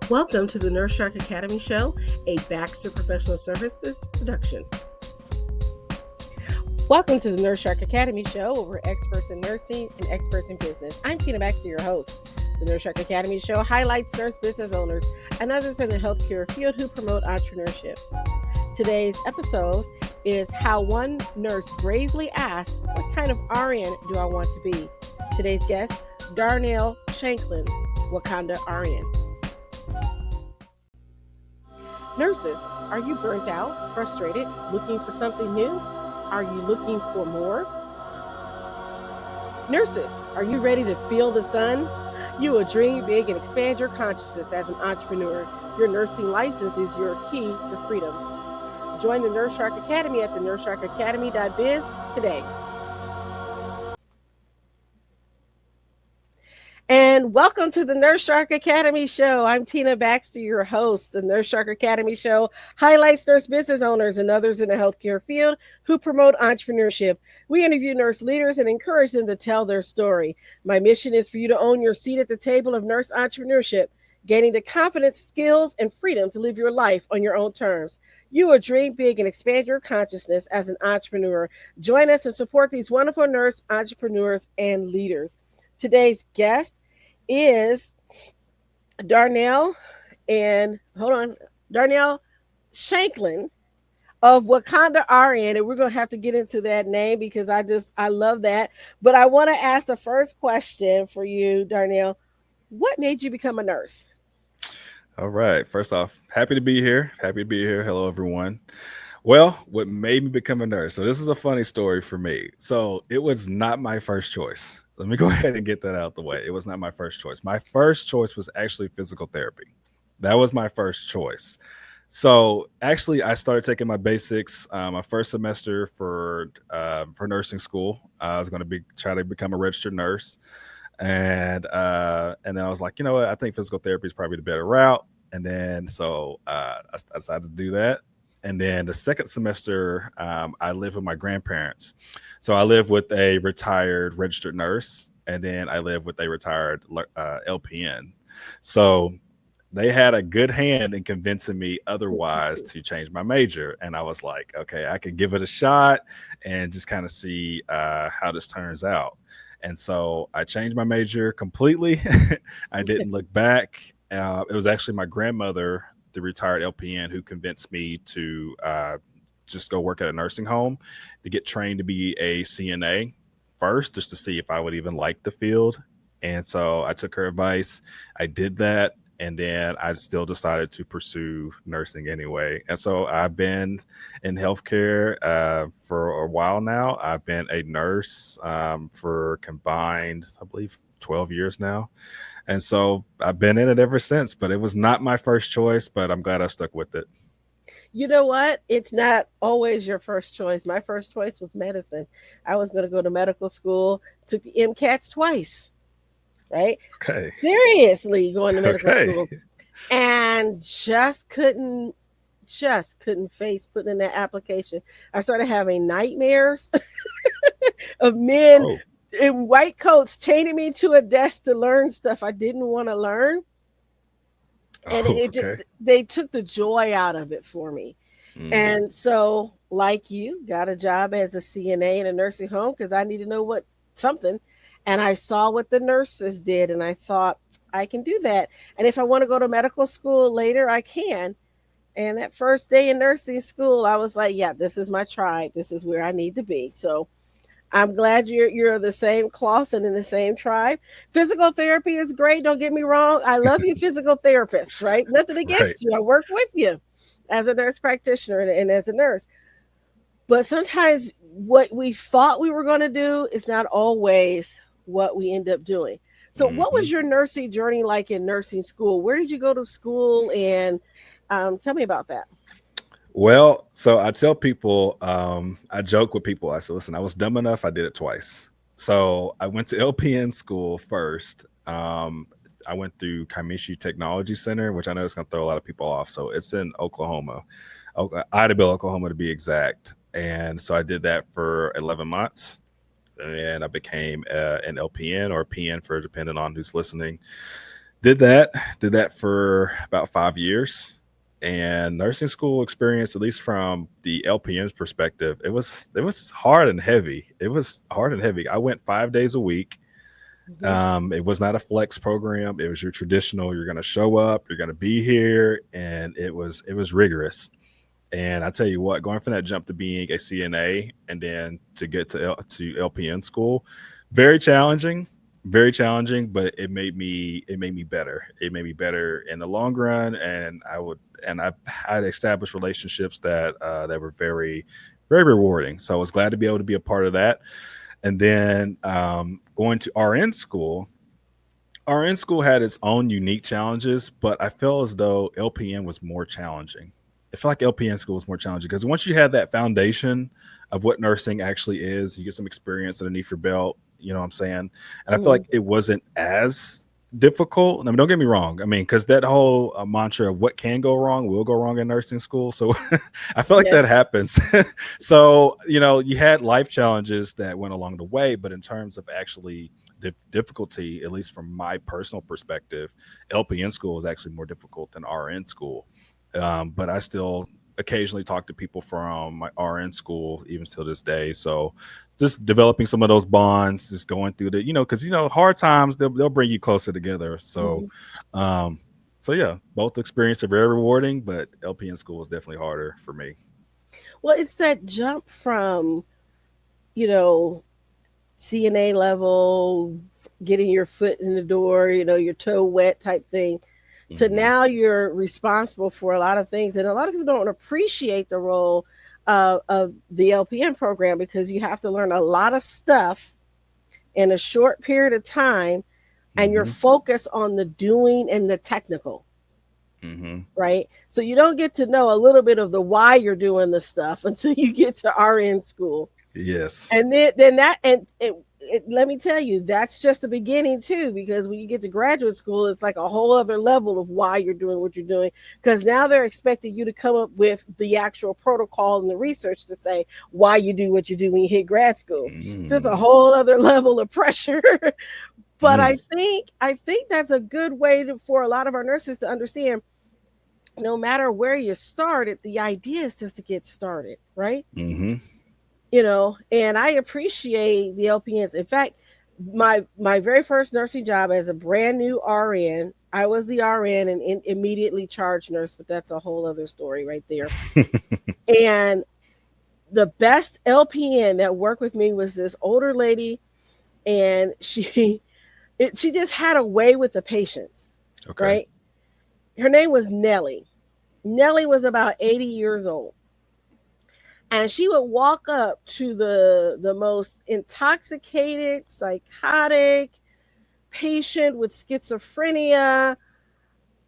Welcome to the Nurse Shark Academy Show, a Baxter Professional Services production. Welcome to the Nurse Shark Academy Show, where we're experts in nursing and experts in business. I'm Tina Baxter, your host. The Nurse Shark Academy Show highlights nurse business owners and others in the healthcare field who promote entrepreneurship. Today's episode is how one nurse bravely asked, "What kind of RN do I want to be?" Today's guest, Darnell Shanklin, Wakanda RN. Nurses, are you burnt out, frustrated, looking for something new? Are you looking for more? Nurses, are you ready to feel the sun? You will dream big and expand your consciousness as an entrepreneur. Your nursing license is your key to freedom. Join the Nurse Shark Academy at the nursesharkacademy.biz today. And welcome to the Nurse Shark Academy Show. I'm Tina Baxter, your host. The Nurse Shark Academy Show highlights nurse business owners and others in the healthcare field who promote entrepreneurship. We interview nurse leaders and encourage them to tell their story. My mission is for you to own your seat at the table of nurse entrepreneurship, gaining the confidence, skills, and freedom to live your life on your own terms. You will dream big and expand your consciousness as an entrepreneur. Join us and support these wonderful nurse entrepreneurs and leaders. Today's guest is Darnell Shanklin of Wakanda RN, and we're going to have to get into that name because I love that. But I want to ask the first question for you, Darnell. What made you become a nurse? All right. First off, happy to be here. Hello, everyone. Well, what made me become a nurse? So this is a funny story for me. So it was not my first choice. Let me go ahead and get that out the way. It was not my first choice. My first choice was actually physical therapy. That was my first choice. So actually, I started taking my basics my first semester for nursing school. I was going to try to become a registered nurse, and then I was like, you know what? I think physical therapy is probably the better route. And then I decided to do that. And then the second semester, I lived with my grandparents. So I lived with a retired registered nurse, and then I lived with a retired LPN. So they had a good hand in convincing me otherwise to change my major. And I was like, okay, I can give it a shot and just kind of see how this turns out. And so I changed my major completely. I didn't look back. It was actually my grandmother, the retired LPN, who convinced me to just go work at a nursing home to get trained to be a CNA first, just to see if I would even like the field. And so I took her advice. I did that. And then I still decided to pursue nursing anyway. And so I've been in healthcare for a while now. I've been a nurse for combined, I believe, 12 years now. And so I've been in it ever since, but it was not my first choice, but I'm glad I stuck with it. You know what? It's not always your first choice. My first choice was medicine. I was going to go to medical school, took the MCATs twice, right? Okay. Seriously, going to medical school. And just couldn't face putting in that application. I started having nightmares of men in white coats chaining me to a desk to learn stuff I didn't want to learn. And they took the joy out of it for me. And so, like you, got a job as a CNA in a nursing home because I need to know something. And I saw what the nurses did, and I thought, I can do that. And if I want to go to medical school later, I can. And that first day in nursing school, I was like, yeah, this is my tribe. This is where I need to be. So I'm glad you're the same cloth and in the same tribe. Physical therapy is great. Don't get me wrong. I love you physical therapists, right? Nothing against you. I work with you as a nurse practitioner and as a nurse. But sometimes what we thought we were going to do is not always what we end up doing. So what was your nursing journey like in nursing school? Where did you go to school? And tell me about that. Well, so I tell people, I joke with people. I said, listen, I was dumb enough. I did it twice. So I went to LPN school first. I went through Kamishi Technology Center, which I know is going to throw a lot of people off. So it's in Oklahoma, Idabel, Oklahoma to be exact. And so I did that for 11 months. And I became an LPN or PN for depending on who's listening. Did that, did that for about 5 years. And nursing school experience, at least from the LPN's perspective, it was hard and heavy. It was hard and heavy. I went 5 days a week. Hmm. It was not a flex program. It was your traditional. You're going to show up. You're going to be here, and it was rigorous. And I tell you what, going from that jump to being a CNA and then to get to LPN school, very challenging, very challenging. But it made me better. It made me better in the long run, and I had established relationships that were very, very rewarding. So I was glad to be able to be a part of that. And then going to RN school had its own unique challenges, but I feel as though LPN was more challenging. I feel like LPN school was more challenging because once you had that foundation of what nursing actually is, you get some experience underneath your belt. You know what I'm saying? And I feel Hmm. like it wasn't as difficult. I mean, don't get me wrong. I mean, because that whole mantra of what can go wrong will go wrong in nursing school. So I feel like that Yes. happens. So, you had life challenges that went along the way, but in terms of actually the difficulty, at least from my personal perspective, LPN school is actually more difficult than RN school. But I still occasionally talk to people from my RN school, even till this day. So just developing some of those bonds, just going through because hard times they'll bring you closer together. So, Hmm. um, so yeah, both experiences are very rewarding, but LPN school is definitely harder for me. Well, it's that jump from, you know, CNA level, getting your foot in the door, your toe wet type thing, to Hmm. now you're responsible for a lot of things. And a lot of people don't appreciate the role of the LPN program because you have to learn a lot of stuff in a short period of time, and you're Hmm. focused on the doing and the technical, Hmm. right? So you don't get to know a little bit of the why you're doing the stuff until you get to RN school. Yes. And then that let me tell you, that's just the beginning too, because when you get to graduate school, it's like a whole other level of why you're doing what you're doing, because now they're expecting you to come up with the actual protocol and the research to say why you do what you do when you hit grad school. So it's a Mm. whole other level of pressure. But Mm. I think that's a good way for a lot of our nurses to understand, no matter where you started, the idea is just to get started, right? Hmm. And I appreciate the LPNs. In fact, my very first nursing job as a brand new RN, I was the RN and immediately charge nurse, but that's a whole other story right there. And the best LPN that worked with me was this older lady, and she just had a way with the patients, Okay. right? Her name was Nellie. Nellie was about 80 years old. And she would walk up to the most intoxicated, psychotic patient with schizophrenia,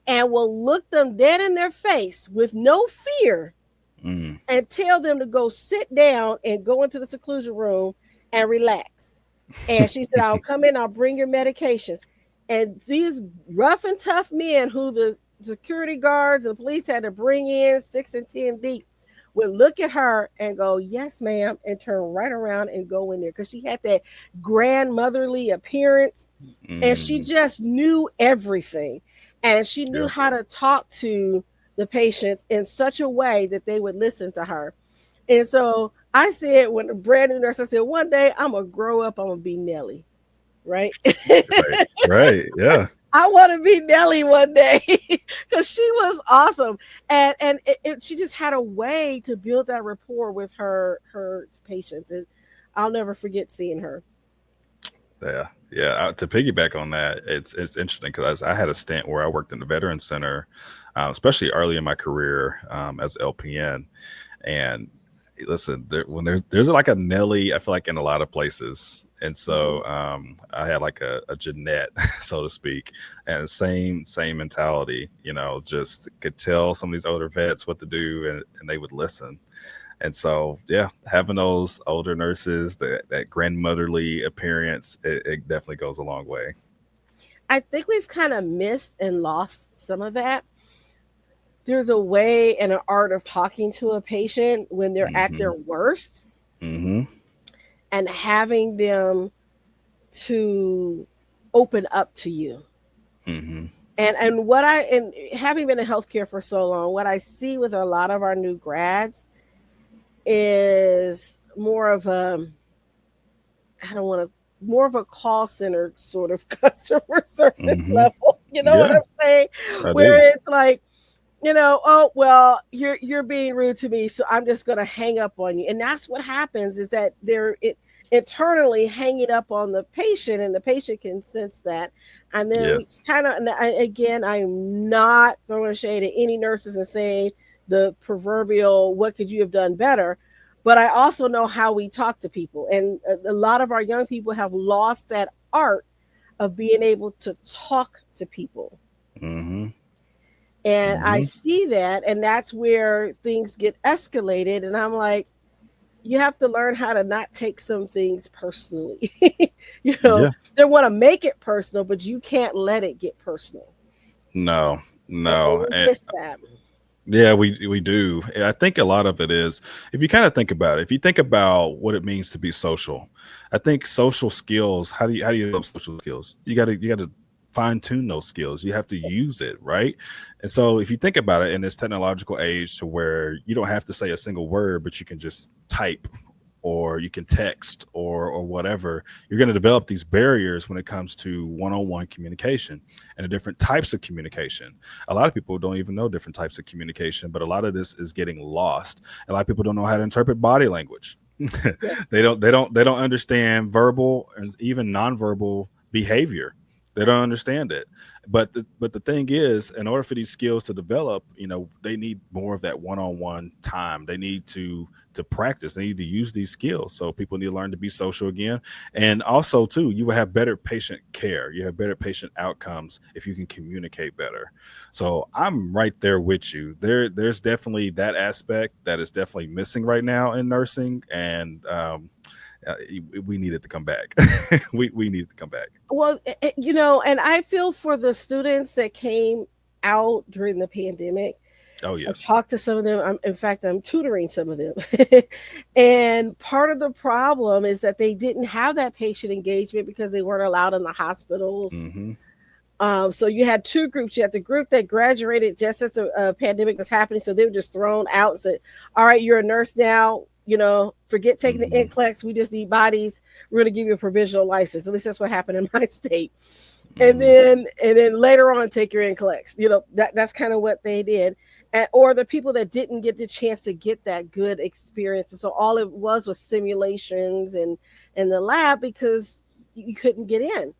and will look them dead in their face with no fear Mm. and tell them to go sit down and go into the seclusion room and relax. And she said, I'll come in, I'll bring your medications. And these rough and tough men who the security guards and police had to bring in 6 and 10 deep would look at her and go, yes, ma'am, and turn right around and go in there, because she had that grandmotherly appearance, and she Mm. just knew everything. And she knew Yeah. how to talk to the patients in such a way that they would listen to her. And so I said, when a brand new nurse, I said, one day I'm gonna grow up, I'm gonna be Nellie, right? Right. Right. Yeah. I want to be Nellie one day because she was awesome, and she just had a way to build that rapport with her patients, and I'll never forget seeing her. Yeah, yeah. To piggyback on that, it's interesting because I had a stint where I worked in the Veterans Center, especially early in my career as LPN. And listen, when there's like a Nelly, I feel like in a lot of places. And Mhm. so I had like a Jeanette, so to speak, and same mentality. Just could tell some of these older vets what to do, and they would listen. And so, yeah, having those older nurses, that grandmotherly appearance, it definitely goes a long way. I think we've kind of missed and lost some of that. There's a way and an art of talking to a patient when they're at Hmm. their worst, Hmm. and having them to open up to you. Hmm. And what I and having been in healthcare for so long, what I see with a lot of our new grads is more of a, I don't want to, more of a call center sort of customer service Hmm. level. You know what Yeah, I'm saying? I do. Where it's like, oh well, you're being rude to me, so I'm just gonna hang up on you. And that's what happens, is that internally hanging up on the patient, and the patient can sense that. And then we Yes. kind of, again, I'm not throwing shade at any nurses and saying the proverbial what could you have done better, but I also know how we talk to people, and a lot of our young people have lost that art of being able to talk to people. Hmm. And I Hmm. see that, and that's where things get escalated. And I'm like, you have to learn how to not take some things personally. you know, Yes. they want to make it personal, but you can't let it get personal. No, And no. we miss that. Yeah, we do. And I think a lot of it is, if you kind of think about it, if you think about what it means to be social, I think social skills. How do you develop social skills? You got to fine tune those skills. You have to use it, right? And so if you think about it in this technological age, to where you don't have to say a single word, but you can just type, or you can text, or whatever, you're going to develop these barriers when it comes to one-on-one communication and the different types of communication. A lot of people don't even know different types of communication, but a lot of this is getting lost. A lot of people don't know how to interpret body language. Yes. They don't understand verbal and even nonverbal behavior. They don't understand it. But the thing is, in order for these skills to develop, they need more of that one-on-one time. They need to practice. They need to use these skills. So people need to learn to be social again. And also too, you will have better patient care. You have better patient outcomes if you can communicate better. So I'm right there with you. There's definitely that aspect that is definitely missing right now in nursing, and we need it to come back. we need it to come back. Well, and I feel for the students that came out during the pandemic. Oh I yes. talked to some of them. In fact, I'm tutoring some of them. And part of the problem is that they didn't have that patient engagement because they weren't allowed in the hospitals. Hmm. So you had two groups. You had the group that graduated just as the pandemic was happening. So they were just thrown out and said, all right, you're a nurse now. Forget taking the Hmm. NCLEX. We just need bodies. We're going to give you a provisional license. At least that's what happened in my state. and Hmm. then and then later on take your NCLEX. That's kind of what they did. Or the people that didn't get the chance to get that good experience. And so all it was simulations and in the lab, because you couldn't get in.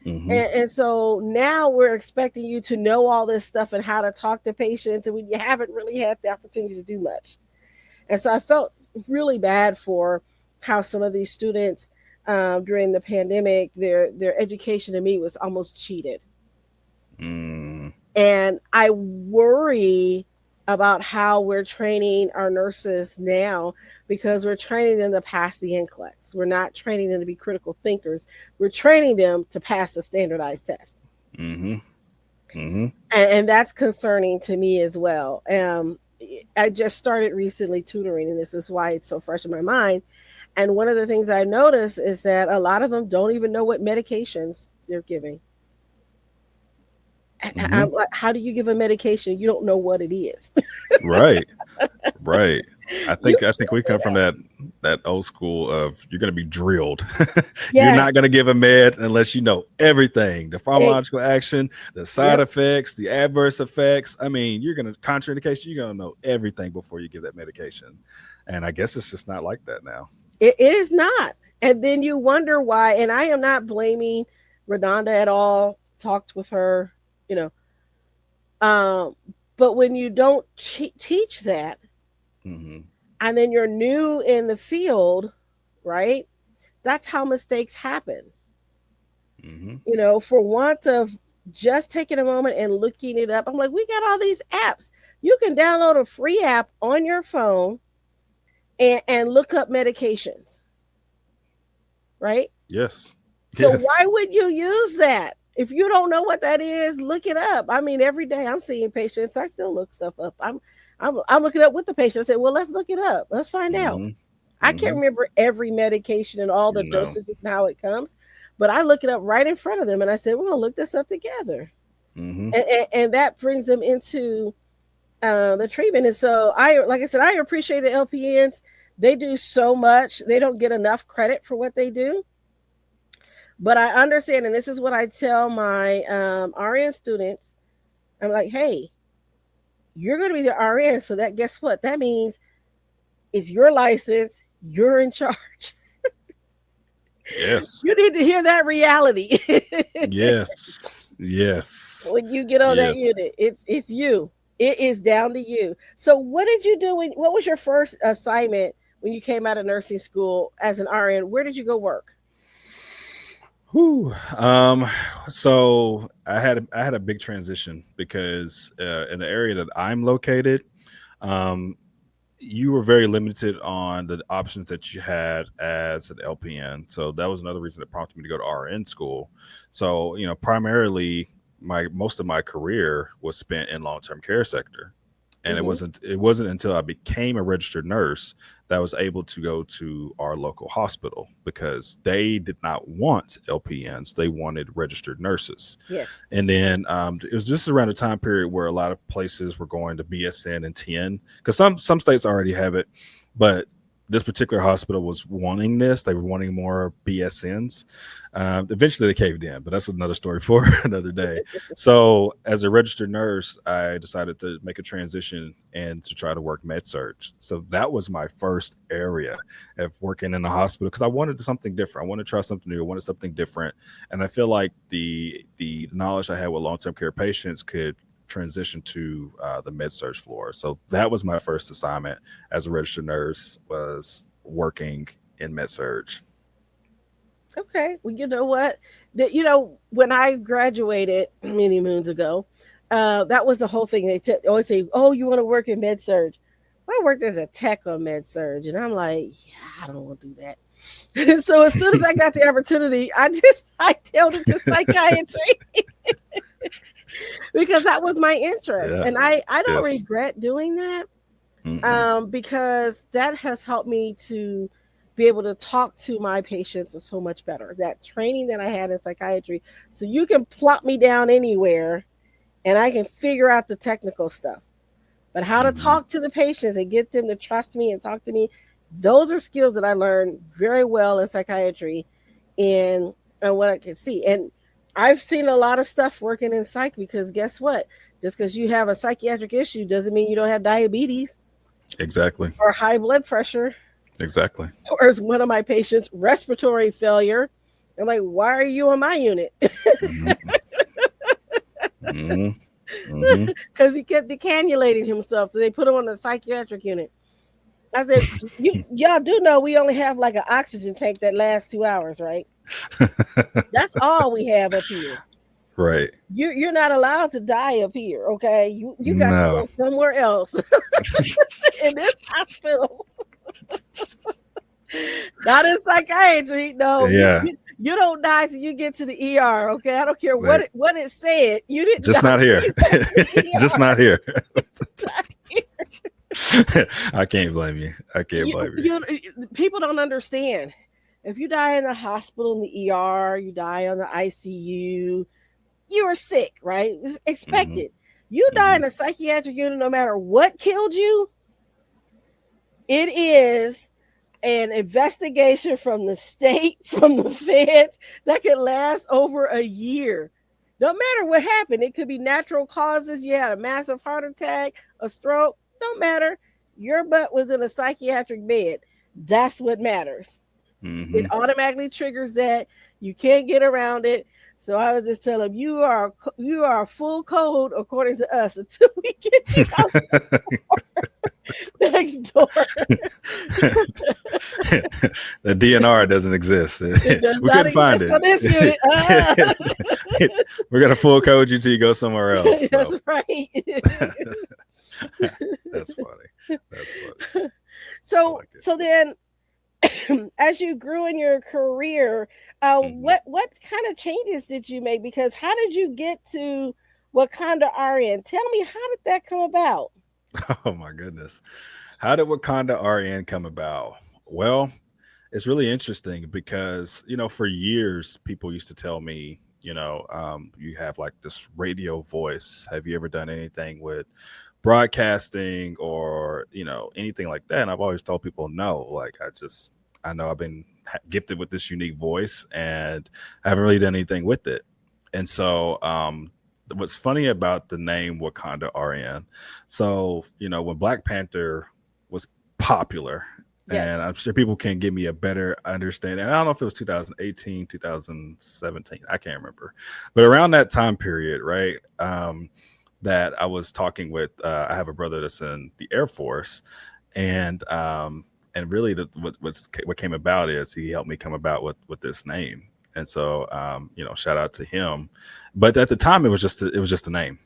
Hmm. And so now we're expecting you to know all this stuff and how to talk to patients, and when you haven't really had the opportunity to do much. And so I felt really bad for how some of these students, during the pandemic, their education to me was almost cheated. Mm. And I worry about how we're training our nurses now, because we're training them to pass the NCLEX. We're not training them to be critical thinkers. We're training them to pass the standardized test. Hmm. Hmm. And that's concerning to me as well. I just started recently tutoring, and this is why it's so fresh in my mind. And one of the things I noticed is that a lot of them don't even know what medications they're giving. Hmm. I'm like, how do you give a medication you don't know what it is? Right. Right. I You think I think we come from that old school of, you're going to be drilled. You're Yes, not going to give a med unless you know everything, the pharmacological action, the side yep, effects, the adverse effects. I mean, you're going to contraindication. You're going to know everything before you give that medication. And I guess it's just not like that now. it is not. And then you wonder why. And I am not blaming Redonda at all. Talked with her, you know. Um, but when you don't teach that, Hmm. and then you're new in the field, right? That's how mistakes happen. Hmm. For want of just taking a moment and looking it up. I'm like, we got all these apps. You can download a free app on your phone and look up medications, right? Yes. So why Yes. would you use that? If you don't know what that is, look it up. I mean, every day I'm seeing patients, I still look stuff up. I'm looking up with the patient. I say, well, let's look it up. Let's find out. Hmm. I can't Hmm. remember every medication and all the No. dosages and how it comes, but I look it up right in front of them, and I said, we're gonna look this up together. Mm-hmm. and that brings them into the treatment. And so like I said, I appreciate the LPNs. They do so much. They don't get enough credit for what they do. But I understand, and this is what I tell my RN students. I'm like, hey, you're going to be the RN. So that, guess what? That means it's your license. You're in charge. Yes. You need to hear that reality. Yes. Yes. When you get on that Yes. unit, it's you. It is down to you. So what did you do what was your first assignment when you came out of nursing school as an RN? Where did you go work? Whew. So I had a big transition because in the area that I'm located, um, you were very limited on the options that you had as an LPN. So that was another reason that prompted me to go to RN school. So, primarily my most of my career was spent in long-term care sector. And Hmm. it wasn't until I became a registered nurse that I was able to go to our local hospital because they did not want LPNs. They wanted registered nurses. Yes. And then it was just around the time period where a lot of places were going to BSN and TN because some states already have it, but this particular hospital was wanting this. They were wanting more BSNs. Eventually, they caved in, but that's another story for another day. So, as a registered nurse, I decided to make a transition and to try to work Medsurg. So that was my first area of working in the hospital because I wanted something different. I wanted to try something new. I wanted something different, and I feel like the knowledge I had with long term care patients could transition to the med surge floor. So that was my first assignment as a registered nurse was working in med surge. Okay. Well, you know what? When I graduated many moons ago, that was the whole thing. They always say, "Oh, you want to work in med surge?" Well, I worked as a tech on med surge, and I'm like, "Yeah, I don't want to do that." So as soon as I got the opportunity, I tailed it to psychiatry because that was my interest, Yeah. and I don't Yes. regret doing that. Mm-mm. Because that has helped me to be able to talk to my patients so much better. That training that I had in psychiatry, so you can plop me down anywhere and I can figure out the technical stuff. But how to Mm-hmm. talk to the patients and get them to trust me and talk to me, those are skills that I learned very well in psychiatry and what I can see. And I've seen a lot of stuff working in psych because guess what? Just because you have a psychiatric issue doesn't mean you don't have diabetes Exactly. or high blood pressure, Exactly. or as one of my patients, respiratory failure. I'm like, why are you on my unit? Mm-hmm. Mm-hmm. Mm-hmm. Because he kept decannulating himself. So they put him on the psychiatric unit. I said, y'all do know we only have like an oxygen tank that lasts 2 hours, right? That's all we have up here. Right. You're not allowed to die up here, okay? You got to No. go somewhere else in this hospital. Not in psychiatry. No, Yeah. you don't die till you get to the ER. Okay, I don't care Like, what it said. You didn't just die not till here. you got to the Just ER. not here. I can't blame you. I can't you, blame you. you people don't understand. If you die in the hospital in the ER, you die on the ICU. You were sick, right? It was Mm-hmm. expected. You die Mm-hmm. in a psychiatric unit, no matter what killed you. It is an investigation from the state, from the feds, that could last over a year. No matter what happened, it could be natural causes. You had a massive heart attack, a stroke, don't matter. Your butt was in a psychiatric bed. That's what matters. It Mm-hmm. automatically triggers that. You can't get around it. So I would just tell them you are full code according to us until we get you out next door. The DNR doesn't exist. It does We not couldn't find exist on this unit. it. We're gonna full code you till you go somewhere else. That's So right. that's funny. That's funny. I so like it. so then as you grew in your career, Hmm. what kind of changes did you make? Because how did you get to Wakanda RN? Tell me, how did that come about? Oh my goodness. How did Wakanda RN come about? Well, it's really interesting because, for years, people used to tell me, You have like this radio voice. Have you ever done anything with broadcasting or anything like that? And I've always told people no. Like I know I've been gifted with this unique voice, and I haven't really done anything with it. And so, what's funny about the name Wakanda RN? So, when Black Panther was popular, and Yes. I'm sure people can give me a better understanding. I don't know if it was 2018, 2017. I can't remember, but around that time period, right? That I was talking with. I have a brother that's in the Air Force, and really, what came about is he helped me come about with this name. And so, shout out to him. But at the time, it was just a name.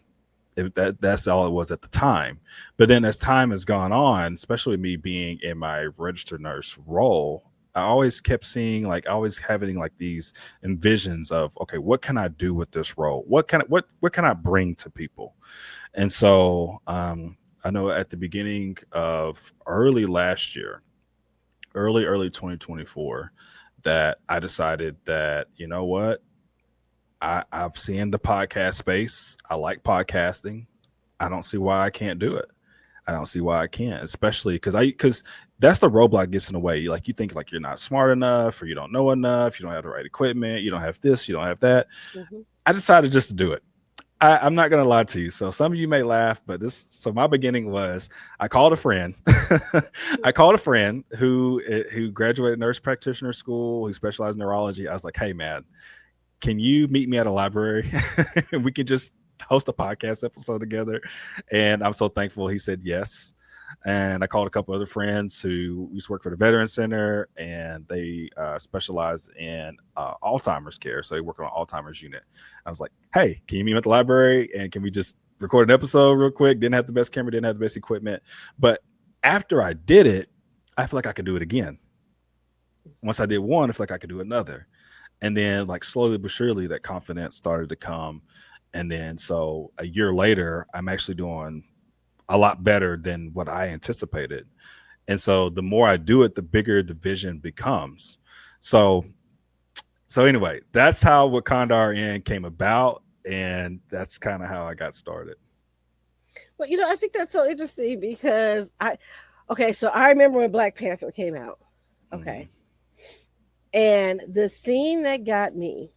That's all it was at the time. But then as time has gone on, especially me being in my registered nurse role, I always kept seeing, like, always having like these envisions of, okay, what can I do with this role? What can I bring to people? And so, I know at the beginning of early 2024, that I decided that, you know what, I've seen the podcast space. I like podcasting. I don't see why I can't do it. I don't see why I can't, especially because that's the roadblock gets in the way. Like, you think like you're not smart enough, or you don't know enough, you don't have the right equipment, you don't have this, you don't have that. Hmm. I decided just to do it. I'm not gonna lie to you. So some of you may laugh, but my beginning was, I called a friend. I called a friend who graduated nurse practitioner school, who specialized in neurology. I was like, hey man, can you meet me at a library and we can just host a podcast episode together? And I'm so thankful he said yes. And I called a couple other friends who used to work for the Veterans Center, and they specialized in Alzheimer's care. So they work on an Alzheimer's unit. I was like, hey, can you meet me at the library? And can we just record an episode real quick? Didn't have the best camera, didn't have the best equipment. But after I did it, I feel like I could do it again. Once I did one, I feel like I could do another. And then, like, slowly but surely, that confidence started to come. And then, so a year later, I'm actually doing a lot better than what I anticipated. And so the more I do it, the bigger the vision becomes. So anyway, that's how Wakanda RN came about, and that's kind of how I got started. Well, I think that's so interesting because okay, so I remember when Black Panther came out. Hmm. Okay. And the scene that got me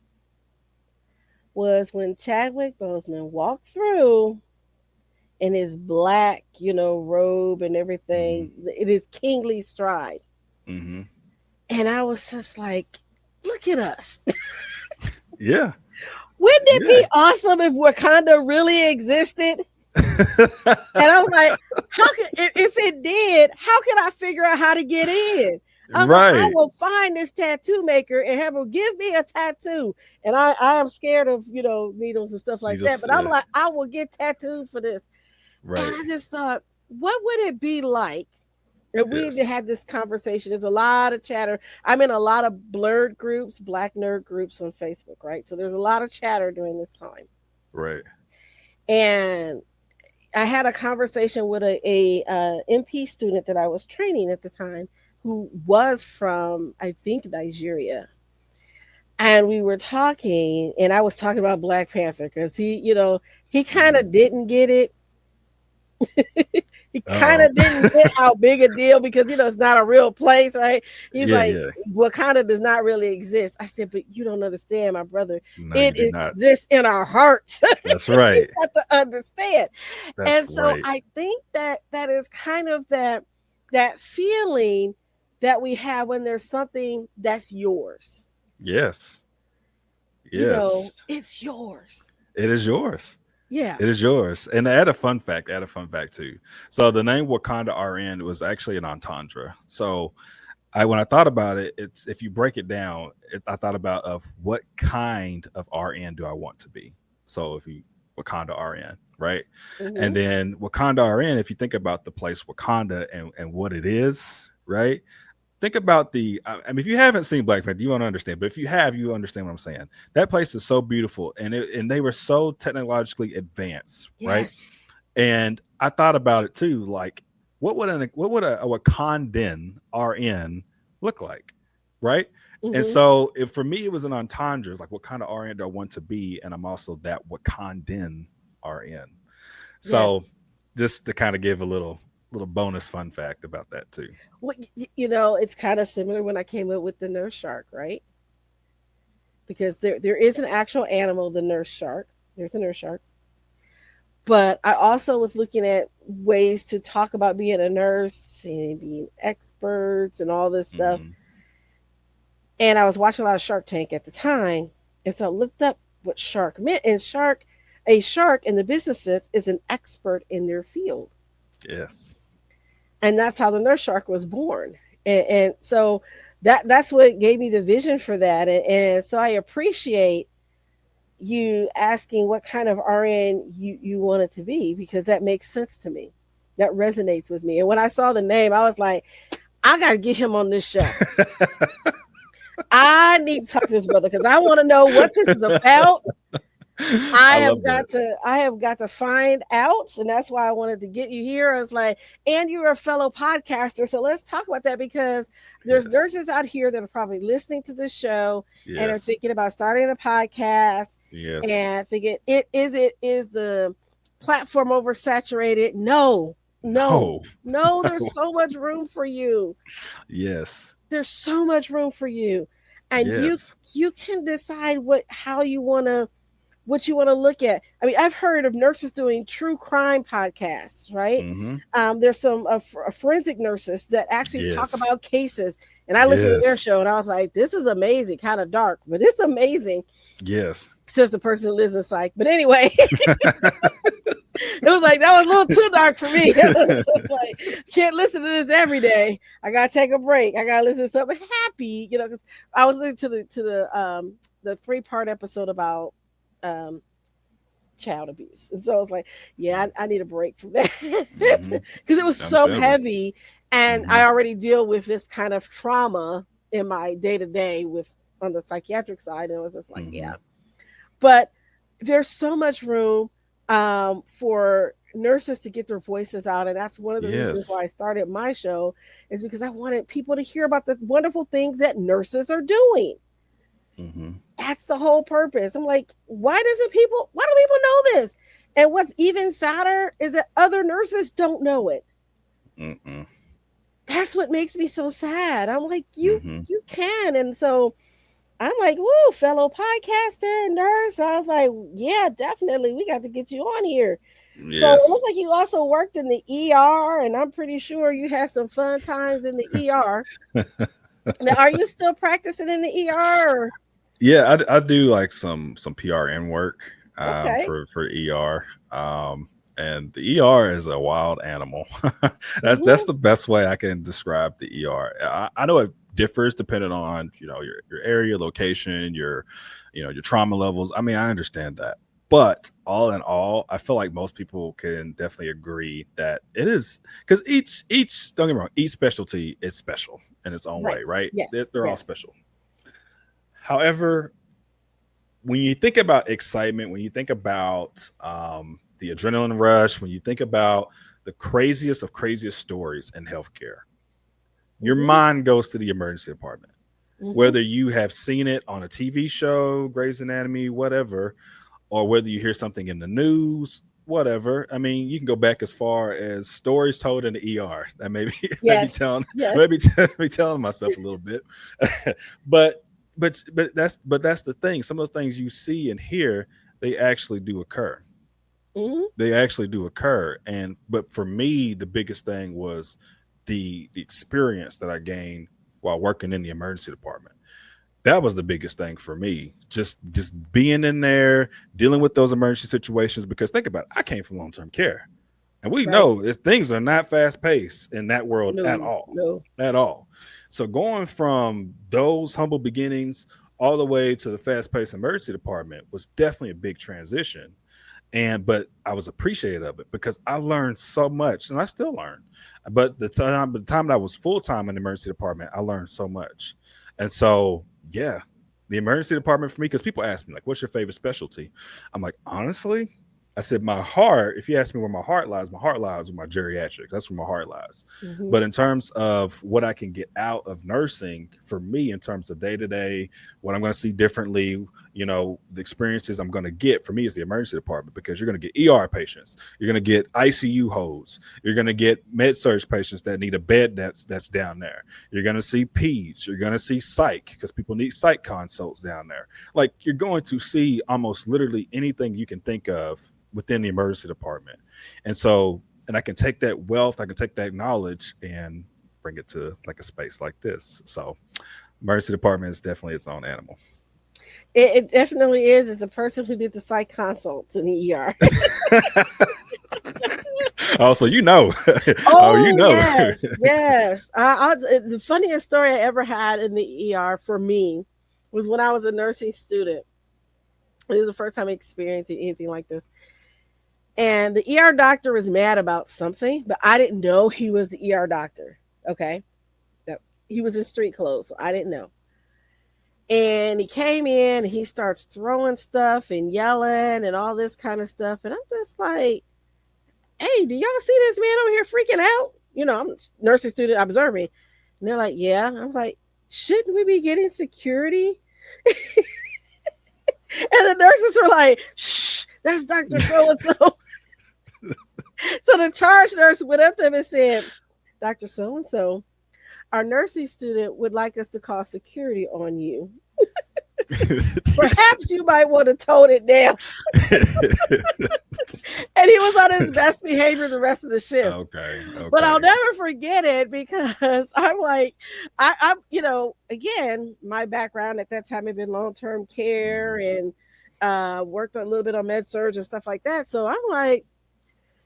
was when Chadwick Boseman walked through in his black, robe and Hmm. everything, in his kingly stride. Hmm. And I was just like, look at us. Yeah. Wouldn't it Yeah. be awesome if Wakanda really existed? And I'm like, how could if it did, how could I figure out how to get in? I was like, I Right. will find this tattoo maker and have him give me a tattoo. And I am scared of, needles and stuff You like that. just, But I'm like, I will get tattooed for this. And right. I just thought, what would it be like? And we Yes. had this conversation. There's a lot of chatter. I'm in a lot of blurred groups, black nerd groups on Facebook, right? So there's a lot of chatter during this time. Right. And I had a conversation with a MP student that I was training at the time, who was from, I think, Nigeria. And we were talking, and I was talking about Black Panther because he kind Hmm. of didn't get it. He kind Uh-oh. of didn't get how big a deal because it's not a real place, right? He's Yeah, like, yeah. Wakanda does not really exist. I said, but you don't understand, my brother. No, you It do not. exists in our hearts. That's You right. have to understand. That's And so right. I think that is kind of that feeling that we have when there's something that's yours. Yes. Yes. It's yours. It is yours. Yeah. It is yours. And I had a fun fact. I had a fun fact too. So the name Wakanda RN was actually an entendre. So when I thought about it, it's, if you break it down, I thought about, of what kind of RN do I want to be. So if you Wakanda RN, right? And Hmm. then Wakanda RN, if you think about the place Wakanda and what it is, right? Think about I mean, if you haven't seen Black Panther, you won't understand. But if you have, you understand what I'm saying. That place is so beautiful, and they were so technologically advanced, right? Yes. And I thought about it too, like, what would a Wakandan RN look like, right? And Hmm. so if for me it was an entendre, it's like what kind of RN do I want to be? And I'm also that Wakandan RN. So Yes. just to kind of give a little bonus fun fact about that too. Well, it's kind of similar when I came up with the nurse shark, right? Because there is an actual animal, the nurse shark. There's a nurse shark. But I also was looking at ways to talk about being a nurse and being experts and all this stuff. Hmm. And I was watching a lot of Shark Tank at the time. And so I looked up what shark meant. And a shark in the business sense is an expert in their field. Yes. And that's how the nurse shark was born. And so that's what gave me the vision for that. And so I appreciate you asking what kind of RN you want it to be, because that makes sense to me. That resonates with me. And when I saw the name, I was like, I got to get him on this show. I need to talk to this brother because I want to know what this is about. I love that. I have got to find out, and that's why I wanted to get you here. I was like, and you're a fellow podcaster, so let's talk about that, because there's Yes. nurses out here that are probably listening to this show and are Yes. thinking about starting a podcast Yes. and thinking, it is the platform oversaturated? No, no, No. no. There's so much room for you. Yes. There's so much room for you, and Yes. you can decide what you want to look at. I mean, I've heard of nurses doing true crime podcasts, right? Hmm. There's some forensic nurses that actually talk Yes. about cases, and I listened to their Yes. show, and I was like, this is amazing, kind of dark, but it's amazing. Yes. Says the person who lives in psych. But anyway, it was like that was a little too dark for me. It was like, can't listen to this every day. I gotta take a break. I gotta listen to something happy, because I was listening to the 3-part episode about um child abuse. And so I was like, yeah, I need a break from that. Hmm. Because it was so Understandable. heavy. And Hmm. I already deal with this kind of trauma in my day to day with on the psychiatric side. And it was just like, Hmm. yeah. But there's so much room for nurses to get their voices out. And that's one of the reasons Yes. why I started my show, is because I wanted people to hear about the wonderful things that nurses are doing. Hmm. That's the whole purpose. I'm like, why don't people know this? And what's even sadder is that other nurses don't know it. Mm-mm. That's what makes me so sad. I'm like, Hmm. you can. And so I'm like, woo, fellow podcaster, nurse. I was like, yeah, definitely. We got to get you on here. So it looks Yes. like you also worked in the ER, and I'm pretty sure you had some fun times in the ER. Now, are you still practicing in the ER? Yeah, I do like some PRN work Okay. for ER. And the ER is a wild animal. That's Hmm. the best way I can describe the ER. I know it differs depending on your area, location, your trauma levels. I mean, I understand that. But all in all, I feel like most people can definitely agree that it is, because each don't get me wrong, each specialty is special in its own Right. way, right? Yes. They're all Yes. special. However, when you think about excitement, when you think about the adrenaline rush, when you think about the craziest of craziest stories in healthcare, your Hmm. mind goes to the emergency department. Hmm. Whether you have seen it on a TV show, Grey's Anatomy, whatever, or whether you hear something in the news, whatever. I mean, you can go back as far as stories told in the ER. That maybe maybe Yes. telling Yes. maybe telling myself a little bit, but but that's the thing. Some of the things you see and hear, they actually do occur. Hmm. They actually do occur. And but for me, the biggest thing was the experience that I gained while working in the emergency department. That was the biggest thing for me. Just being in there, dealing with those emergency situations. Because think about it, I came from long term care, and we Right. know things are not fast paced in that world at No. all, No. at all. So going from those humble beginnings all the way to the fast paced emergency department was definitely a big transition. And but I was appreciative of it because I learned so much, and I still learn. But the time that I was full time in the emergency department, I learned so much. And so yeah, the emergency department for me, because people ask me like, "What's your favorite specialty?" I'm like, honestly, I said, if you ask me where my heart lies with my geriatric. That's where my heart lies. Hmm. But in terms of what I can get out of nursing, for me, in terms of day to day, what I'm going to see differently, the experiences I'm going to get, for me, is the emergency department, because you're going to get ER patients, you're going to get ICU holds, you're going to get Medsurg patients that need a bed that's down there. You're going to see peds, you're going to see psych, because people need psych consults down there. Like, you're going to see almost literally anything you can think of within the emergency department. And so, and I can take that wealth, I can take that knowledge and bring it to like a space like this. So emergency department is definitely its own animal. It definitely is. It's a person who did the psych consults in the ER. Oh, so you know. Oh, you Oh know. yes, yes. The funniest story I ever had in the ER for me was when I was a nursing student. It was the first time experiencing anything like this. And the ER doctor was mad about something, but I didn't know he was the ER doctor. Okay. Yep. He was in street clothes, so I didn't know. And he came in and he starts throwing stuff and yelling and all this kind of stuff. And I'm just like, hey, do y'all see this man over here freaking out? I'm a nursing student observing. And they're like, yeah. I'm like, shouldn't we be getting security? And the nurses were like, shh, that's Dr. So and so. So the charge nurse went up to him and said, Dr. So and so, our nursing student would like us to call security on you. Perhaps you might want to tone it down. And he was on his best behavior the rest of the shift. Okay. But I'll Okay. never forget it because I'm like, I'm, again, my background at that time had been long term care Mhm. and worked a little bit on Medsurg and stuff like that. So I'm like,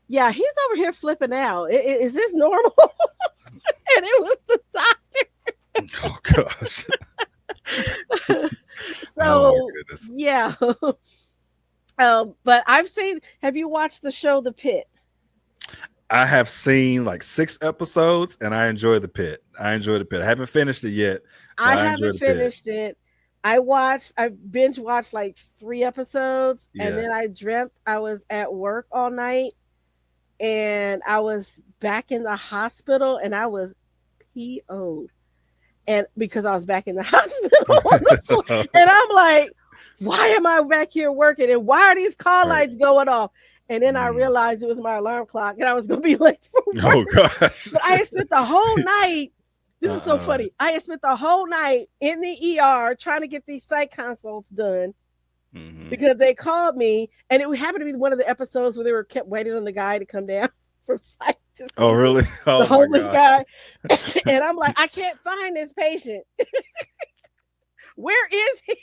yeah, he's over here flipping out. Is this normal? And it was the Oh gosh. doctor. Oh my So goodness. yeah. But I've seen. Have you watched the show The Pit? I have seen like 6 episodes and I enjoy the pit. I enjoy the pit. I haven't finished it yet, but I I enjoy haven't the pit. finished it. I binge watched like 3 episodes, and Yeah. then I dreamt I was at work all night, and I was back in the hospital, and I was PO'd, and because I was back in the hospital on the floor, and I'm like, why am I back here working, and why are these call Right. lights going off? And then I Mm. realized it was my alarm clock, and I was gonna be late for work. Oh gosh. But I had spent the whole night. This is so Uh-uh. funny. I had spent the whole night in the ER trying to get these psych consults done Hmm. because they called me, and it happened to be one of the episodes where they were kept waiting on the guy to come down from psych to Oh see really? the Oh my homeless gosh. guy. And I'm like, I can't find this patient. Where is he?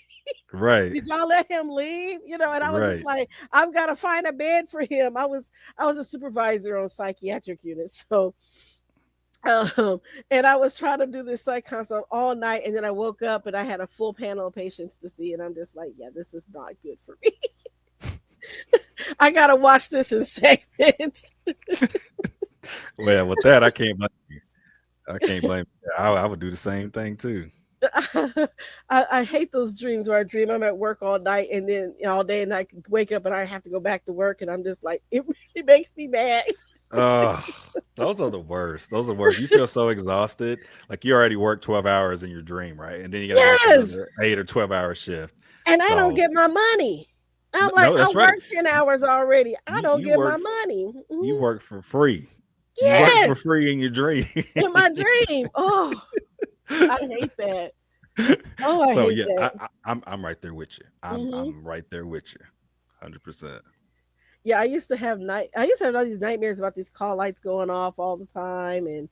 Right. Did y'all let him leave? And I was just Right. like, I've got to find a bed for him. I was a supervisor on psychiatric units, so um, and I was trying to do this psych consult all night, and then I woke up and I had a full panel of patients to see, and I'm just like, yeah, this is not good for me. I gotta watch this in segments. Well, with that, I can't blame you. I can't blame you. I would do the same thing too. I hate those dreams where I dream I'm at work all night and then all day, and I wake up and I have to go back to work, and I'm just like, it really makes me mad. Oh, those are the worst. Those are the worst. You feel so exhausted. Like you already worked 12 hours in your dream, right? And then you got to work Yes, another 8 or 12 hour shift. and I don't So, get my money. I'm like, no, I that's right. worked 10 hours already. I You, don't you get my work money. you Mhm. work for free. You work for Yes, free in your dream. in my dream. Oh, I hate that. Oh, I So hate yeah, that. I'm right there with you. I'm Hmm. I'm right there with you, 100%. Yeah, I used to have all these nightmares about these call lights going off all the time, and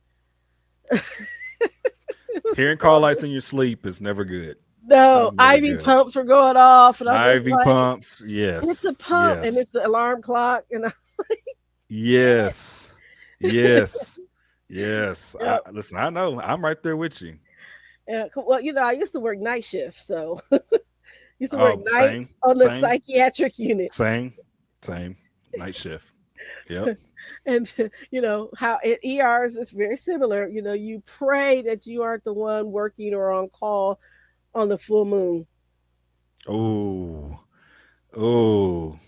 it was Hearing call lights horrible. in your sleep is never good. No, Never IV good. pumps were going off, and I'm just IV like, pumps, it's a yes, pump, and yes, it's the alarm clock, and dang yes, it. yes, yes. I Yep. listen. I know. I'm right there with you. Well, I used to work night shift, so used to work Oh, same, nights on the same, psychiatric unit. same, same. Night shift. Yep. And how at ERs is very similar. You pray that you aren't the one working or on call on the full moon. Oh, oh,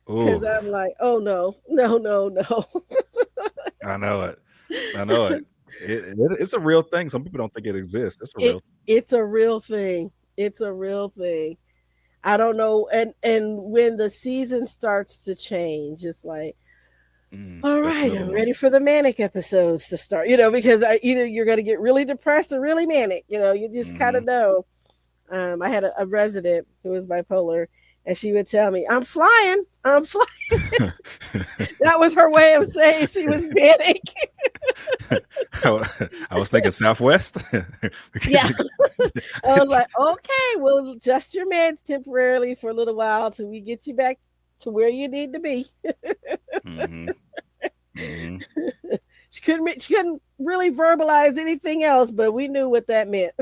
because Ooh, I'm like, oh no, no, no, no. I know it. I know it. It's a real thing. Some people don't think it exists. It's a it real. it's a real thing. It's a real thing. I don't know, and when the season starts to change, it's like, all That's right, another I'm one. ready for the manic episodes to start. Because either you're going to get really depressed or really manic. You just kind Hmm. of know. I had a resident who was bipolar, and she would tell me, "I'm flying, I'm flying." That was her way of saying she was manic. I was thinking Southwest. Yeah, I was like, "Okay, we'll adjust your meds temporarily for a little while till we get you back to where you need to be." Hmm. Hmm. She couldn't really verbalize anything else, but we knew what that meant.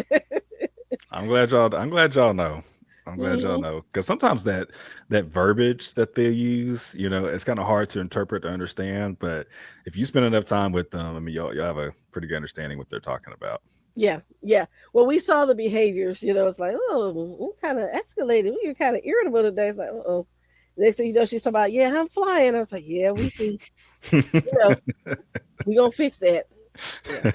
I'm glad y'all. I'm glad y'all know. I'm glad y'all Hmm. know because sometimes that verbiage that they use, it's kind of hard to interpret to understand. But if you spend enough time with them, I mean, you'll have a pretty good understanding what they're talking about. Yeah, yeah. Well, we saw the behaviors. It's like, oh, we kind of escalated. We were kind of irritable today. It's like, oh. Next thing you know, she's talking about, yeah, I'm flying. I was like, yeah, we see. You know, we gonna fix that. Yeah,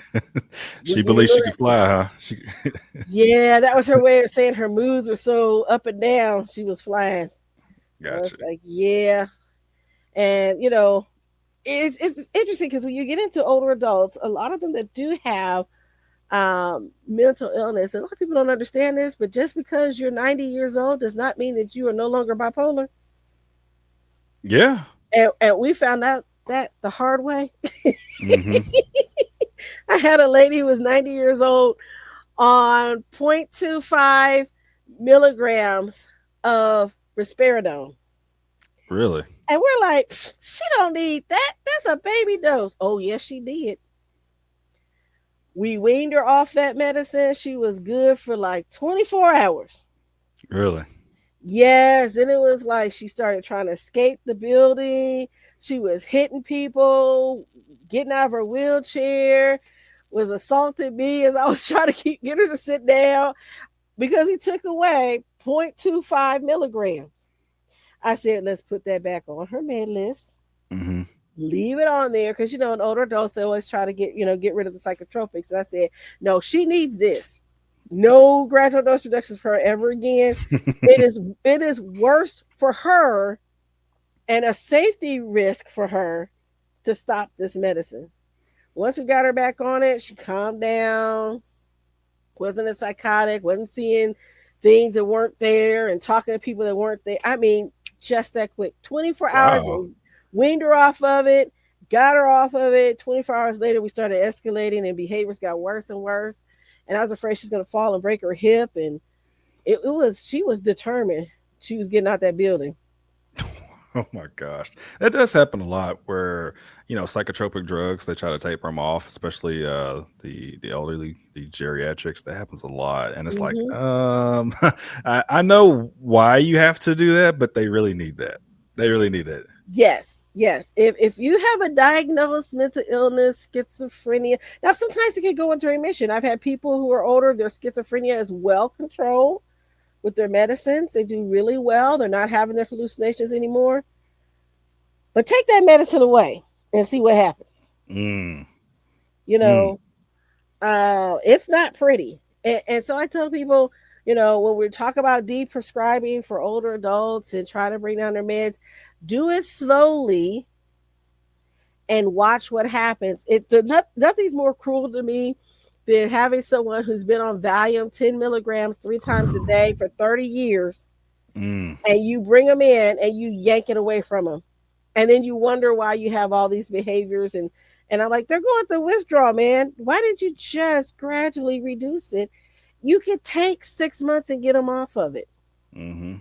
She we believes know she can that. fly, huh? Yeah, that was her way of saying her moods were so up and down. She was flying. I Gotcha. was like, yeah, and it's interesting because when you get into older adults, a lot of them that do have mental illness. And a lot of people don't understand this, but just because you're 90 years old does not mean that you are no longer bipolar. Yeah. And we found out that the hard way. Hmm. I had a lady who was 90 years old on 0.25 milligrams of risperidone. Really? And we're like, she don't need that. That's a baby dose. Oh, yes, she did. We weaned her off that medicine. She was good for like 24 hours. Really? Yes, and it was like she started trying to escape the building. She was hitting people, getting out of her wheelchair, was assaulting me as I was trying to get her to sit down because we took away 0.25 milligrams. I said, let's put that back on her med list. Hmm. Leave it on there because in older adults they always try to get rid of the psychotropics. And I said, no, she needs this. No gradual dose reductions for her ever again. It is worse for her and a safety risk for her to stop this medicine. Once we got her back on it, she calmed down, wasn't a psychotic, wasn't seeing things that weren't there and talking to people that weren't there. I mean, just that quick. 24 hours, Wow. weaned her off of it, got her off of it. 24 hours later, we started escalating and behaviors got worse and worse. And I was afraid she's going to fall and break her hip. And she was determined. She was getting out that building. Oh my gosh, that does happen a lot. Where psychotropic drugs they try to taper them off, especially the elderly, the geriatrics. That happens a lot, and it's like, Hmm. I know why you have to do that, but they really need that. They really need that. Yes, yes. If you have a diagnosed mental illness, schizophrenia, now sometimes it can go into remission. I've had people who are older, their schizophrenia is well controlled with their medicines. They do really well. They're not having their hallucinations anymore. But take that medicine away and see what happens. Mm. You Mm. know, it's not pretty. And so I tell people, when we talk about deprescribing for older adults and trying to bring down their meds, do it slowly and watch what happens. Nothing's more cruel to me than having someone who's been on Valium 10 milligrams 3 times a day for 30 years, Mm. and you bring them in and you yank it away from them. And then you wonder why you have all these behaviors. And I'm like, they're going through withdrawal, man. Why didn't you just gradually reduce it? You could take 6 months and get them off of it. Hmm.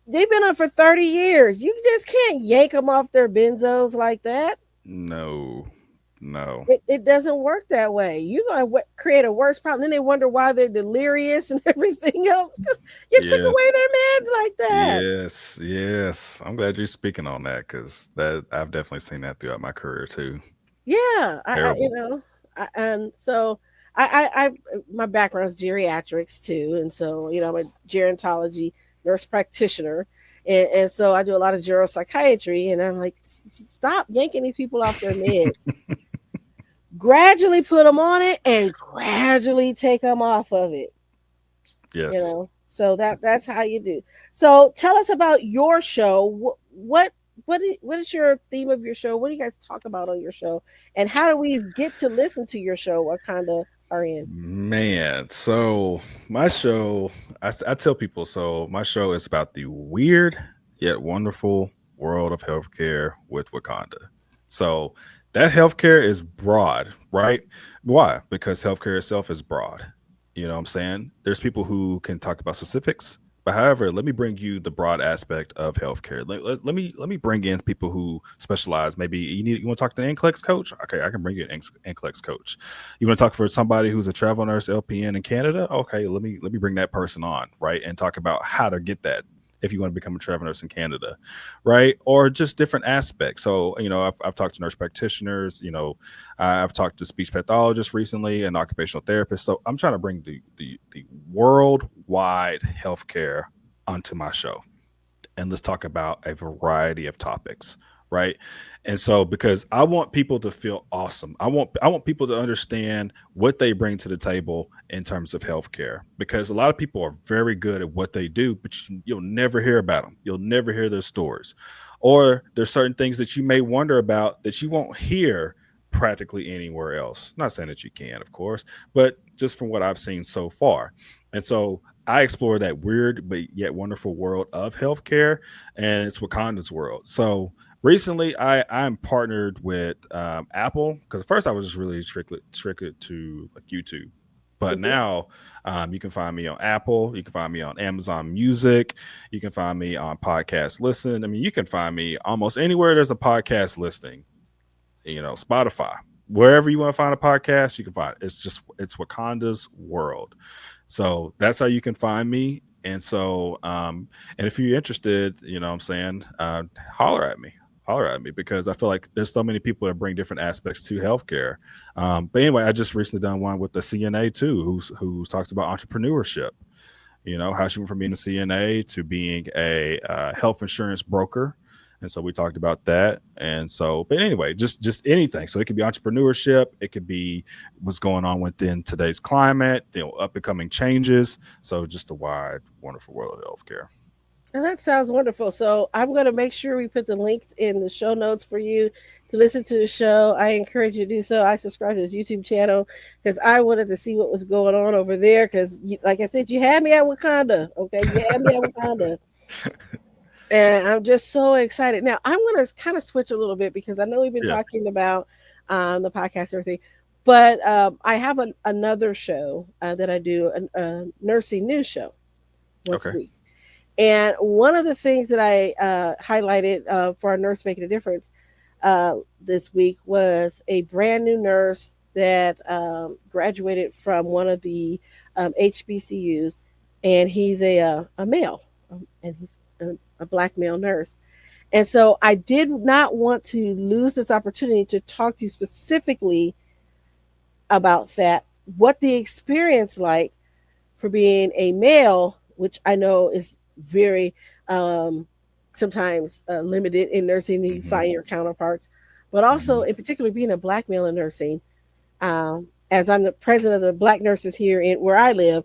They've been on for 30 years. You just can't yank them off their benzos like that. No, no. It doesn't work that way. You're going to create a worse problem. Then they wonder why they're delirious and everything else because you took away Yes, their meds like that. yes, yes. I'm glad you're speaking on that because that I've definitely seen that throughout my career too. Yeah, Terrible. and so I my background is geriatrics too, and so I'm a gerontology nurse practitioner, And so I do a lot of neuropsychiatry, and I'm like, stop yanking these people off their meds. Gradually put them on it, and gradually take them off of it. Yes. So that's how you do. So tell us about your show. What is your theme of your show? What do you guys talk about on your show? And how do we get to listen to your show? Wakanda RN. Man, so my show, I tell people, so my show is about the weird yet wonderful world of healthcare with Wakanda. So that healthcare is broad, right? Why? Because healthcare itself is broad. You know what I'm saying? There's people who can talk about specifics, but however, let me bring you the broad aspect of healthcare. Let me bring in people who specialize. Maybe you want to talk to an NCLEX coach? Okay, I can bring you an NCLEX coach. You want to talk for somebody who's a travel nurse LPN in Canada? Okay, let me bring that person on, right? And talk about how to get that if you want to become a travel nurse in Canada, right? Or just different aspects. So, I've talked to nurse practitioners, I've talked to speech pathologists recently and occupational therapists. So I'm trying to bring the worldwide healthcare onto my show, and let's talk about a variety of topics, right? And so because I want people to feel awesome. I want people to understand what they bring to the table in terms of healthcare, because a lot of people are very good at what they do, but you'll never hear about them. You'll never hear their stories. Or there's certain things that you may wonder about that you won't hear practically anywhere else. Not saying that you can, of course, but just from what I've seen so far. And so I explore that weird but yet wonderful world of healthcare, and it's Wakanda's world. So recently, I'm partnered with Apple, because at first I was just really triggered to like YouTube, but Mhm. now you can find me on Apple, you can find me on Amazon Music, you can find me on Podcast Listen. I mean, you can find me almost anywhere there's a podcast listing. Spotify, wherever you want to find a podcast, you can find it. It's Wakanda's World. So that's how you can find me. And so, and if you're interested, what I'm saying, holler at me. Holler at me, because I feel like there's so many people that bring different aspects to healthcare. But anyway, I just recently done one with the CNA too, who talks about entrepreneurship. How she went from being a CNA to being a health insurance broker. And so we talked about that. And so, but anyway, just anything. So it could be entrepreneurship. It could be what's going on within today's climate, up and coming changes. So just a wide, wonderful world of healthcare. And that sounds wonderful. So I'm going to make sure we put the links in the show notes for you to listen to the show. I encourage you to do so. I subscribe to his YouTube channel because I wanted to see what was going on over there. Because, like I said, you had me at Wakanda. Okay, you had me at Wakanda. And I'm just so excited. Now, I'm going to kind of switch a little bit because I know we've been Yeah. talking about the podcast and everything. But I have another show that I do, a nursing news show once a Okay. week. And one of the things that I highlighted for our nurse making a difference this week was a brand new nurse that graduated from one of the HBCUs, and he's a male, and he's a black male nurse. And so I did not want to lose this opportunity to talk to you specifically about that, what the experience like for being a male, which I know is very um, sometimes limited in nursing. You Hmm. find your counterparts, but also Hmm. in particular being a black male in nursing. As I'm the president of the Black nurses here in where I live,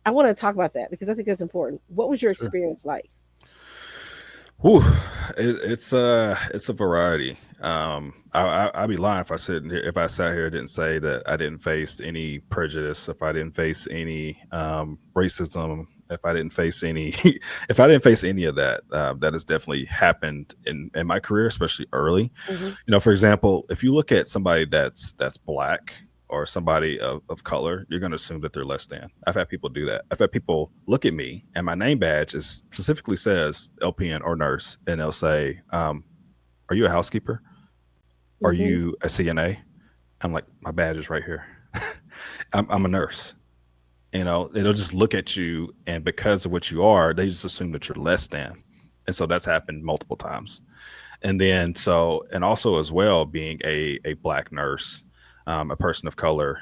I want to talk about that because I think that's important. What was your Sure. experience like? Whew. It's a variety. I'd be lying if I sat here and didn't say that I didn't face any prejudice, if I didn't face any racism, if I didn't face any, if I didn't face any of that. That has definitely happened in my career, especially early. Hmm. For example, if you look at somebody that's black or somebody of color, you're going to assume that they're less than. I've had people do that. I've had people look at me and my name badge is specifically says LPN or nurse, and they'll say, "Are you a housekeeper? Are Hmm. you a CNA?" I'm like, "My badge is right here. I'm a nurse." They'll just look at you, and because of what you are, they just assume that you're less than. And so that's happened multiple times. And then and also as well, being a black nurse, a person of color,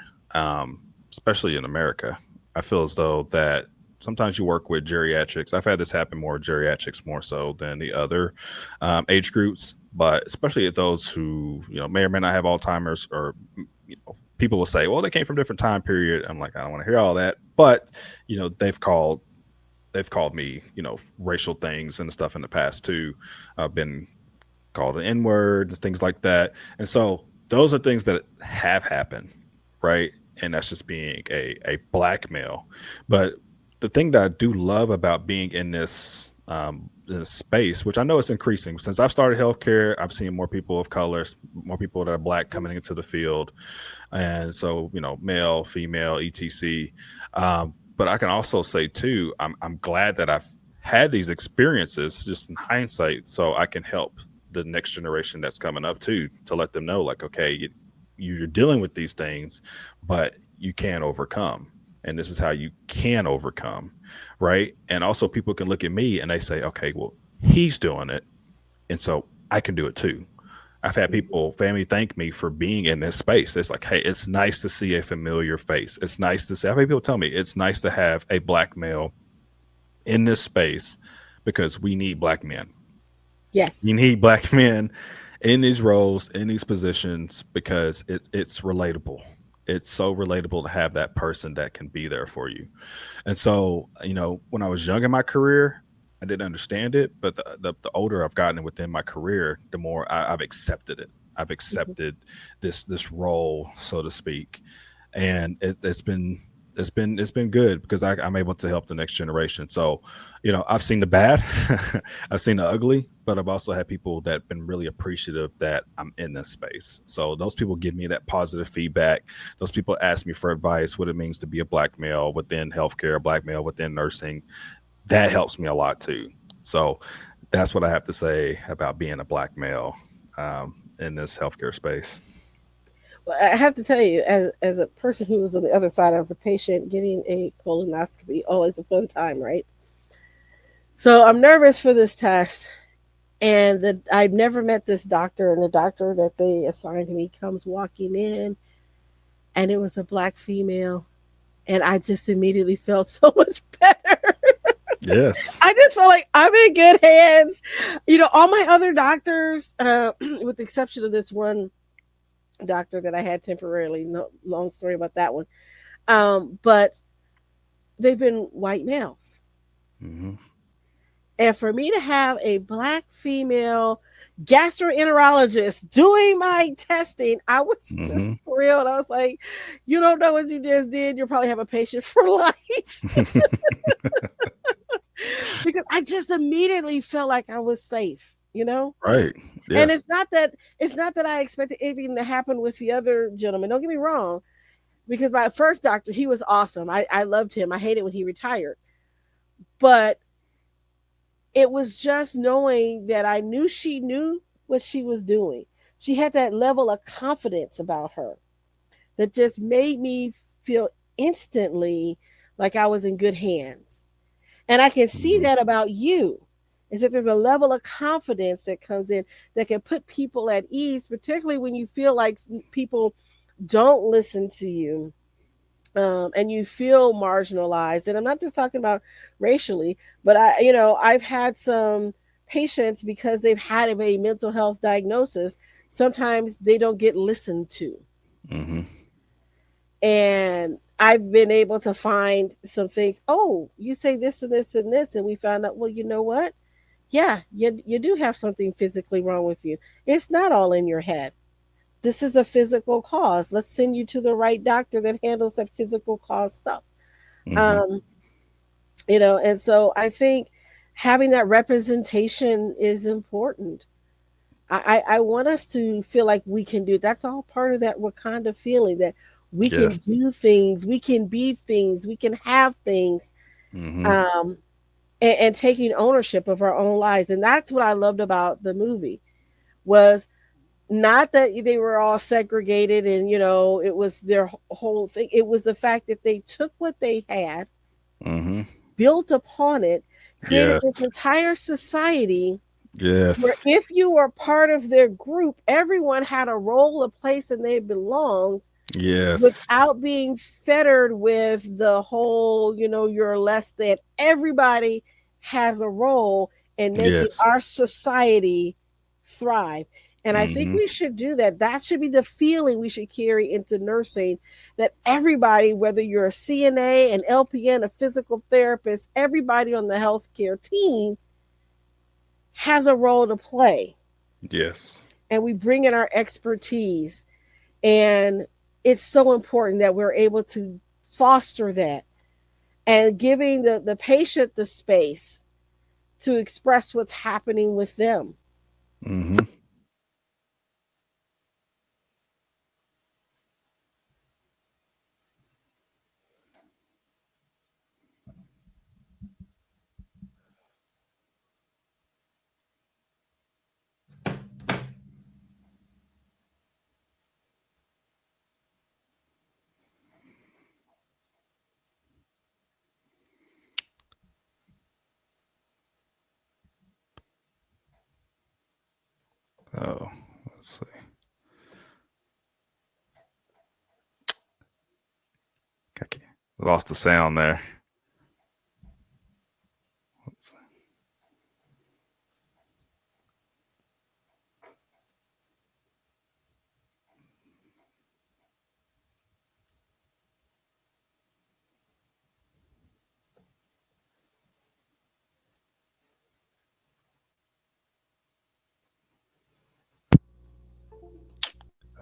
especially in America, I feel as though that sometimes you work with geriatrics. I've had this happen more geriatrics more so than the other age groups, but especially at those who may or may not have Alzheimer's, or people will say, well, they came from a different time period. I'm like, I don't want to hear all that, but they've called me racial things and stuff in the past too. I've been called an N word and things like that, and so those are things that have happened, right? And that's just being a black male. But the thing that I do love about being in this space, which I know it's increasing since I've started healthcare, I've seen more people of color, more people that are black coming into the field, and so male, female, etc. But I can also say too, I'm glad that I've had these experiences just in hindsight, so I can help the next generation that's coming up too, to let them know, like, okay, you're dealing with these things, but you can overcome, and this is how you can overcome, right? And also, people can look at me and they say, okay, well, he's doing it, and so I can do it too. I've had people, family, thank me for being in this space. It's like, hey, it's nice to see a familiar face. It's nice to see. I've had people tell me it's nice to have a black male in this space, because we need black men. Yes. You need black men in these roles, in these positions, because it's relatable. It's so relatable to have that person that can be there for you. And so, when I was young in my career, I didn't understand it, but the older I've gotten within my career, the more I've accepted it. I've Mhm. accepted this role, so to speak, and it's been good, because I'm able to help the next generation. So, I've seen the bad, I've seen the ugly, but I've also had people that have been really appreciative that I'm in this space. So those people give me that positive feedback. Those people ask me for advice, what it means to be a black male within healthcare, a black male within nursing. That helps me a lot too. So that's what I have to say about being a black male in this healthcare space. Well, I have to tell you, as a person who was on the other side, I was a patient getting a colonoscopy. Always a fun time, right? So I'm nervous for this test, and I've never met this doctor, and the doctor that they assigned to me comes walking in, and it was a black female, and I just immediately felt so much better. Yes. I just felt like I'm in good hands. All my other doctors, with the exception of this one doctor that I had temporarily, no long story about that one. But they've been white males. Hmm. And for me to have a black female gastroenterologist doing my testing, I was just Hmm. thrilled. I was like, you don't know what you just did. You'll probably have a patient for life. Because I just immediately felt like I was safe. Right. And Yes. it's not that I expected anything to happen with the other gentleman. Don't get me wrong, because my first doctor, he was awesome. I loved him. I hated when he retired. But it was just knowing that I knew she knew what she was doing. She had that level of confidence about her that just made me feel instantly like I was in good hands. And I can see Hmm. that about you, is that there's a level of confidence that comes in that can put people at ease, particularly when you feel like people don't listen to you, and you feel marginalized. And I'm not just talking about racially, but I've had some patients, because they've had a mental health diagnosis. Sometimes they don't get listened to, Hmm. and I've been able to find some things. Oh, you say this and this and this, and we found out. Well, you know what? Yeah, you do have something physically wrong with you. It's not all in your head. This is a physical cause. Let's send you to the right doctor that handles that physical cause stuff. Hmm. Um, and so I think having that representation is important. I want us to feel like we can do it. That's all part of that Wakanda feeling, that we can Yes. do things, we can be things, we can have things, Hmm. um, and taking ownership of our own lives. And that's what I loved about the movie, was not that they were all segregated and it was their whole thing. It was the fact that they took what they had, Hmm. built upon it, created Yes. this entire society where Yes. if you were part of their group, everyone had a role, a place, and they belonged. Yes. without being fettered with the whole, you're less than. Everybody has a role in making Yes. our society thrive. And I think Hmm. we should do that. That should be the feeling we should carry into nursing, that everybody, whether you're a CNA, an LPN, a physical therapist, everybody on the healthcare team has a role to play. Yes. And we bring in our expertise. And it's so important that we're able to foster that, and giving the patient the space to express what's happening with them. Hmm. Oh, let's see. Okay. Lost the sound there. Let's see.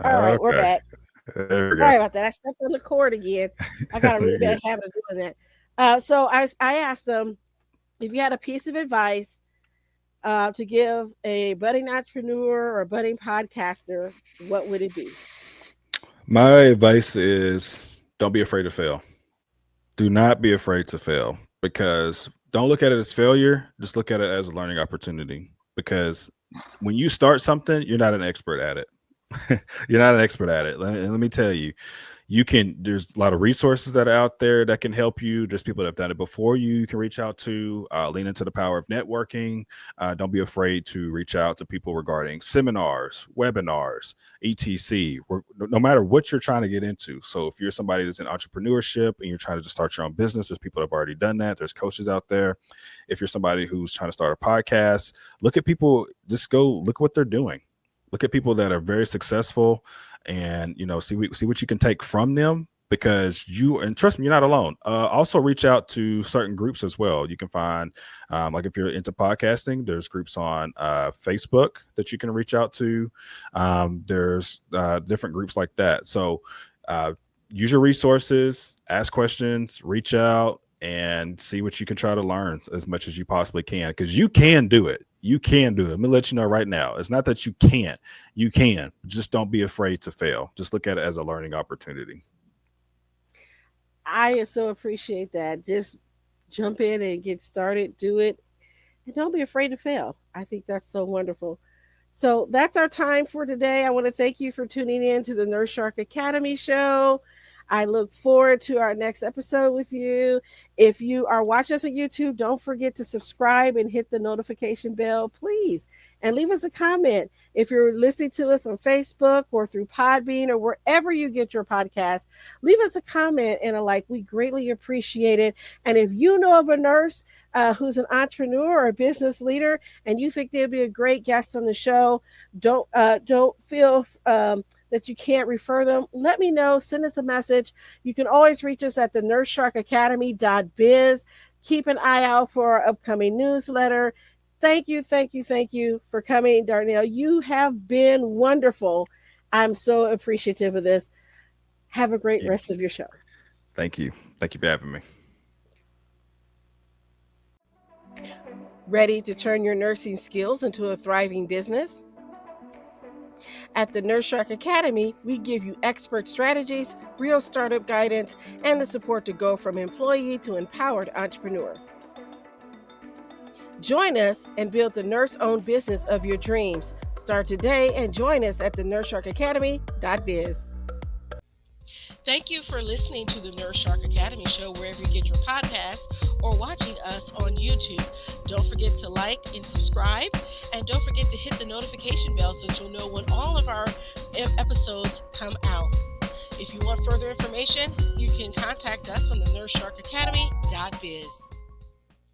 All right, we're Okay. back. There we go. Sorry about that. I stepped on the cord again. I got a really You're bad good. habit of doing that. So I asked them, if you had a piece of advice to give a budding entrepreneur or a budding podcaster, what would it be? My advice is don't be afraid to fail. Do not be afraid to fail, because don't look at it as failure. Just look at it as a learning opportunity. Because when you start something, you're not an expert at it. You're not an expert at it. And let me tell you, there's a lot of resources that are out there that can help you. There's people that have done it before you can reach out to. Lean into the power of networking. Don't be afraid to reach out to people regarding seminars, webinars, etc. No matter what you're trying to get into. So if you're somebody that's in entrepreneurship and you're trying to just start your own business, there's people that have already done that. There's coaches out there. If you're somebody who's trying to start a podcast, look at people. Just go look what they're doing. Look at people that are very successful, and see what you can take from them, because and trust me, you're not alone. Also reach out to certain groups as well. You can find, like, if you're into podcasting, there's groups on Facebook that you can reach out to. There's different groups like that. So uh, use your resources, ask questions, reach out, and see what you can try to learn as much as you possibly can, because you can do it. You can do it. Let me let you know right now. It's not that you can't. You can. Just don't be afraid to fail. Just look at it as a learning opportunity. I so appreciate that. Just jump in and get started, do it, and don't be afraid to fail. I think that's so wonderful. So that's our time for today. I want to thank you for tuning in to the Nurse Shark Academy show. I look forward to our next episode with you. If you are watching us on YouTube, don't forget to subscribe and hit the notification bell, please. And leave us a comment. If you're listening to us on Facebook or through Podbean or wherever you get your podcast, leave us a comment and a like. We greatly appreciate it. And if you know of a nurse who's an entrepreneur or a business leader, and you think they'd be a great guest on the show, don't feel that you can't refer them. Let me know. Send us a message. You can always reach us at the nursesharkacademy.biz. Keep an eye out for our upcoming newsletter. Thank you, thank you, thank you for coming, Darnell. You have been wonderful. I'm so appreciative of this. Have a great Yeah. rest of your show. Thank you. Thank you for having me. Ready to turn your nursing skills into a thriving business? At the Nurse Shark Academy, we give you expert strategies, real startup guidance, and the support to go from employee to empowered entrepreneur. Join us and build the nurse-owned business of your dreams. Start today and join us at the nursesharkacademy.biz. Thank you for listening to the Nurse Shark Academy show wherever you get your podcasts or watching us on YouTube. Don't forget to like and subscribe, and don't forget to hit the notification bell so that you'll know when all of our episodes come out. If you want further information, you can contact us on the nurse shark academy.biz.